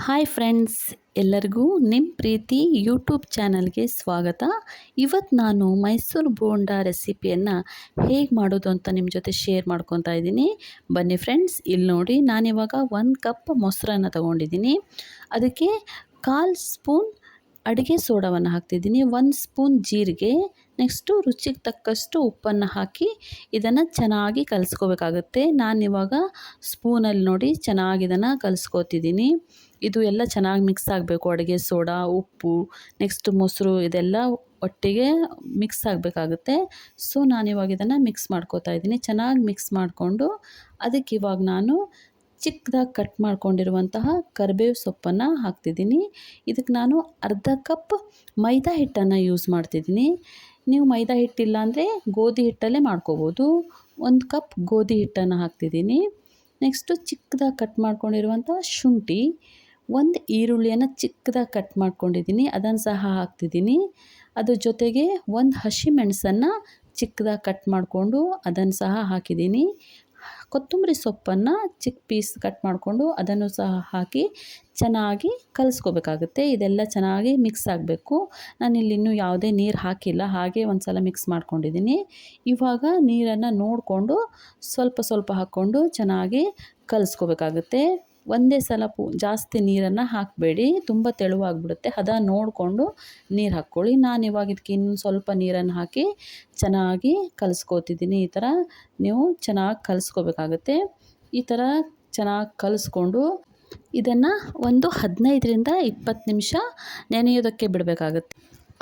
Hi friends, ಎಲ್ಲರಿಗೂ ನಿಮ್ಮ ಪ್ರೀತಿ YouTube ಚಾನಲ್ಗೆ ಸ್ವಾಗತ. ಇವತ್ತು ನಾನು ಮೈಸೂರು ಬೋಂಡಾ ರೆಸಿಪಿಯನ್ನು ಹೇಗೆ ಮಾಡೋದು ಅಂತ ನಿಮ್ಮ ಜೊತೆ ಶೇರ್ ಮಾಡ್ಕೊತಾ ಇದ್ದೀನಿ. ಬನ್ನಿ ಫ್ರೆಂಡ್ಸ್, ಇಲ್ಲಿ ನೋಡಿ, ನಾನಿವಾಗ 1 ಕಪ್ ಮೊಸರನ್ನು ತೊಗೊಂಡಿದ್ದೀನಿ. ಅದಕ್ಕೆ 1/4 ಸ್ಪೂನ್ ಅಡುಗೆ ಸೋಡಾವನ್ನು ಹಾಕ್ತಿದ್ದೀನಿ, 1 ಸ್ಪೂನ್ ಜೀರಿಗೆ, ನೆಕ್ಸ್ಟು ರುಚಿಗೆ ತಕ್ಕಷ್ಟು ಉಪ್ಪನ್ನು ಹಾಕಿ ಇದನ್ನು ಚೆನ್ನಾಗಿ ಕಲಿಸ್ಕೋಬೇಕಾಗುತ್ತೆ. ನಾನಿವಾಗ ಸ್ಪೂನಲ್ಲಿ ನೋಡಿ ಚೆನ್ನಾಗಿ ಇದನ್ನು ಕಲಿಸ್ಕೋತಿದ್ದೀನಿ. ಇದು ಎಲ್ಲ ಚೆನ್ನಾಗಿ ಮಿಕ್ಸ್ ಆಗಬೇಕು. ಅಡುಗೆ ಸೋಡಾ, ಉಪ್ಪು, ನೆಕ್ಸ್ಟ್ ಮೊಸರು ಇದೆಲ್ಲ ಒಟ್ಟಿಗೆ ಮಿಕ್ಸ್ ಆಗಬೇಕಾಗುತ್ತೆ. ಸೊ ನಾನಿವಾಗ ಇದನ್ನು ಮಿಕ್ಸ್ ಮಾಡ್ಕೋತಾ ಇದ್ದೀನಿ. ಚೆನ್ನಾಗಿ ಮಿಕ್ಸ್ ಮಾಡಿಕೊಂಡು ಅದಕ್ಕೆ ಇವಾಗ ನಾನು ಚಿಕ್ಕದಾಗಿ ಕಟ್ ಮಾಡ್ಕೊಂಡಿರುವಂತಹ ಕರಿಬೇವು ಸೊಪ್ಪನ್ನು ಹಾಕ್ತಿದ್ದೀನಿ. ಇದಕ್ಕೆ ನಾನು ಅರ್ಧ ಕಪ್ ಮೈದಾ ಹಿಟ್ಟನ್ನು ಯೂಸ್ ಮಾಡ್ತಿದ್ದೀನಿ. ನೀವು ಮೈದಾ ಹಿಟ್ಟಿಲ್ಲ ಅಂದರೆ ಗೋಧಿ ಹಿಟ್ಟಲ್ಲೇ ಮಾಡ್ಕೋಬೋದು. 1 ಕಪ್ ಗೋಧಿ ಹಿಟ್ಟನ್ನು ಹಾಕ್ತಿದ್ದೀನಿ. ನೆಕ್ಸ್ಟು ಚಿಕ್ಕದಾಗಿ ಕಟ್ ಮಾಡ್ಕೊಂಡಿರುವಂಥ ಶುಂಠಿ, 1 ಈರುಳ್ಳಿಯನ್ನು ಚಿಕ್ಕದಾಗಿ ಕಟ್ ಮಾಡ್ಕೊಂಡಿದ್ದೀನಿ, ಅದನ್ನು ಸಹ ಹಾಕ್ತಿದ್ದೀನಿ. ಅದ್ರ ಜೊತೆಗೆ 1 ಹಸಿಮೆಣಸನ್ನು ಚಿಕ್ಕದಾಗಿ ಕಟ್ ಮಾಡಿಕೊಂಡು ಅದನ್ನು ಸಹ ಹಾಕಿದ್ದೀನಿ. ಕೊತ್ತಂಬರಿ ಸೊಪ್ಪನ್ನು ಚಿಕ್ಕ ಪೀಸ್ ಕಟ್ ಮಾಡಿಕೊಂಡು ಅದನ್ನು ಸಹ ಹಾಕಿ ಚೆನ್ನಾಗಿ ಕಲಿಸ್ಕೋಬೇಕಾಗುತ್ತೆ. ಇದೆಲ್ಲ ಚೆನ್ನಾಗಿ ಮಿಕ್ಸ್ ಆಗಬೇಕು. ನಾನಿಲ್ಲಿ ಇನ್ನೂ ಯಾವುದೇ ನೀರು ಹಾಕಿಲ್ಲ, ಹಾಗೆ ಒಂದು ಸಲ ಮಿಕ್ಸ್ ಮಾಡ್ಕೊಂಡಿದ್ದೀನಿ. ಇವಾಗ ನೀರನ್ನು ನೋಡಿಕೊಂಡು ಸ್ವಲ್ಪ ಸ್ವಲ್ಪ ಹಾಕ್ಕೊಂಡು ಚೆನ್ನಾಗಿ ಕಲಿಸ್ಕೋಬೇಕಾಗುತ್ತೆ. ಒಂದೇ ಸಲ ಜಾಸ್ತಿ ನೀರನ್ನು ಹಾಕಬೇಡಿ, ತುಂಬ ತೆಳುವಾಗಿಬಿಡುತ್ತೆ. ಹದ ನೋಡಿಕೊಂಡು ನೀರು ಹಾಕ್ಕೊಳ್ಳಿ. ನಾನಿವಾಗ ಇದಕ್ಕೆ ಇನ್ನೂ ಸ್ವಲ್ಪ ನೀರನ್ನು ಹಾಕಿ ಚೆನ್ನಾಗಿ ಕಲಿಸ್ಕೋತಿದ್ದೀನಿ. ಈ ಥರ ನೀವು ಚೆನ್ನಾಗಿ ಕಲಿಸ್ಕೋಬೇಕಾಗುತ್ತೆ. ಈ ಥರ ಚೆನ್ನಾಗಿ ಕಲಿಸ್ಕೊಂಡು ಇದನ್ನು ಒಂದು 15ರಿಂದ 20 ನಿಮಿಷ ನೆನೆಯೋದಕ್ಕೆ ಬಿಡಬೇಕಾಗುತ್ತೆ.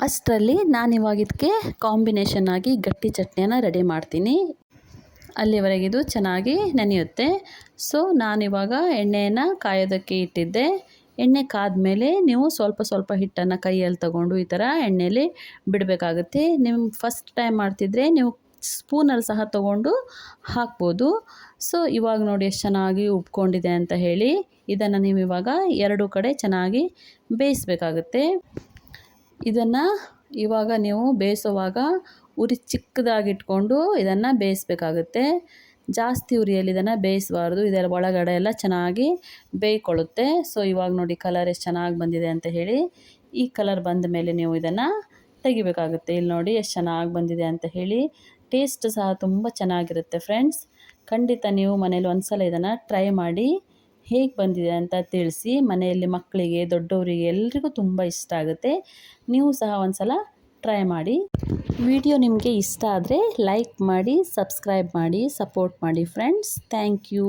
ಅಷ್ಟರಲ್ಲಿ ನಾನಿವಾಗ ಇದಕ್ಕೆ ಕಾಂಬಿನೇಷನ್ ಆಗಿ ಗಟ್ಟಿ ಚಟ್ನಿಯನ್ನು ರೆಡಿ ಮಾಡ್ತೀನಿ. ಅಲ್ಲಿವರೆಗೆ ಇದು ಚೆನ್ನಾಗಿ ನೆನೆಯುತ್ತೆ. ಸೊ ನಾನಿವಾಗ ಎಣ್ಣೆಯನ್ನು ಕಾಯೋದಕ್ಕೆ ಇಟ್ಟಿದ್ದೆ. ಎಣ್ಣೆ ಕಾದ್ಮೇಲೆ ನೀವು ಸ್ವಲ್ಪ ಸ್ವಲ್ಪ ಹಿಟ್ಟನ್ನು ಕೈಯಲ್ಲಿ ತಗೊಂಡು ಈ ಥರ ಎಣ್ಣೆಯಲ್ಲಿ ಬಿಡಬೇಕಾಗುತ್ತೆ. ನೀವು ಫಸ್ಟ್ ಟೈಮ್ ಮಾಡ್ತಿದ್ರೆ ನೀವು ಸ್ಪೂನಲ್ಲಿ ಸಹ ತಗೊಂಡು ಹಾಕ್ಬೋದು. ಸೊ ಇವಾಗ ನೋಡಿ ಎಷ್ಟು ಚೆನ್ನಾಗಿ ಉಬ್ಕೊಂಡಿದೆ ಅಂತ ಹೇಳಿ. ಇದನ್ನು ನೀವು ಇವಾಗ 2 ಕಡೆ ಚೆನ್ನಾಗಿ ಬೇಯಿಸಬೇಕಾಗುತ್ತೆ. ಇದನ್ನು ಇವಾಗ ನೀವು ಬೇಯಿಸುವಾಗ ಉರಿ ಚಿಕ್ಕದಾಗಿಟ್ಕೊಂಡು ಇದನ್ನು ಬೇಯಿಸಬೇಕಾಗುತ್ತೆ. ಜಾಸ್ತಿ ಉರಿಯಲ್ಲಿ ಇದನ್ನು ಬೇಯಿಸಬಾರ್ದು, ಇದರ ಒಳಗಡೆ ಎಲ್ಲ ಚೆನ್ನಾಗಿ ಬೇಯ್ಕೊಳ್ಳುತ್ತೆ. ಸೊ ಇವಾಗ ನೋಡಿ ಕಲರ್ ಎಷ್ಟು ಚೆನ್ನಾಗಿ ಬಂದಿದೆ ಅಂತ ಹೇಳಿ. ಈ ಕಲರ್ ಬಂದ ಮೇಲೆ ನೀವು ಇದನ್ನು ತೆಗಿಬೇಕಾಗುತ್ತೆ. ಇಲ್ಲಿ ನೋಡಿ ಎಷ್ಟು ಚೆನ್ನಾಗಿ ಬಂದಿದೆ ಅಂತ ಹೇಳಿ. ಟೇಸ್ಟ್ ಸಹ ತುಂಬ ಚೆನ್ನಾಗಿರುತ್ತೆ ಫ್ರೆಂಡ್ಸ್. ಖಂಡಿತ ನೀವು ಮನೇಲಿ ಒಂದು ಸಲ ಇದನ್ನು ಟ್ರೈ ಮಾಡಿ ಹೇಗೆ ಬಂದಿದೆ ಅಂತ ತಿಳಿಸಿ. ಮನೆಯಲ್ಲಿ ಮಕ್ಕಳಿಗೆ, ದೊಡ್ಡವರಿಗೆ ಎಲ್ರಿಗೂ ತುಂಬ ಇಷ್ಟ ಆಗುತ್ತೆ. ನೀವು ಸಹ ಒಂದು ಸಲ ಟ್ರೈ ಮಾಡಿ. ವಿಡಿಯೋ ನಿಮಗೆ ಇಷ್ಟ ಆದರೆ ಲೈಕ್ ಮಾಡಿ, ಸಬ್ಸ್ಕ್ರೈಬ್ ಮಾಡಿ, ಸಪೋರ್ಟ್ ಮಾಡಿ ಫ್ರೆಂಡ್ಸ್. Thank you.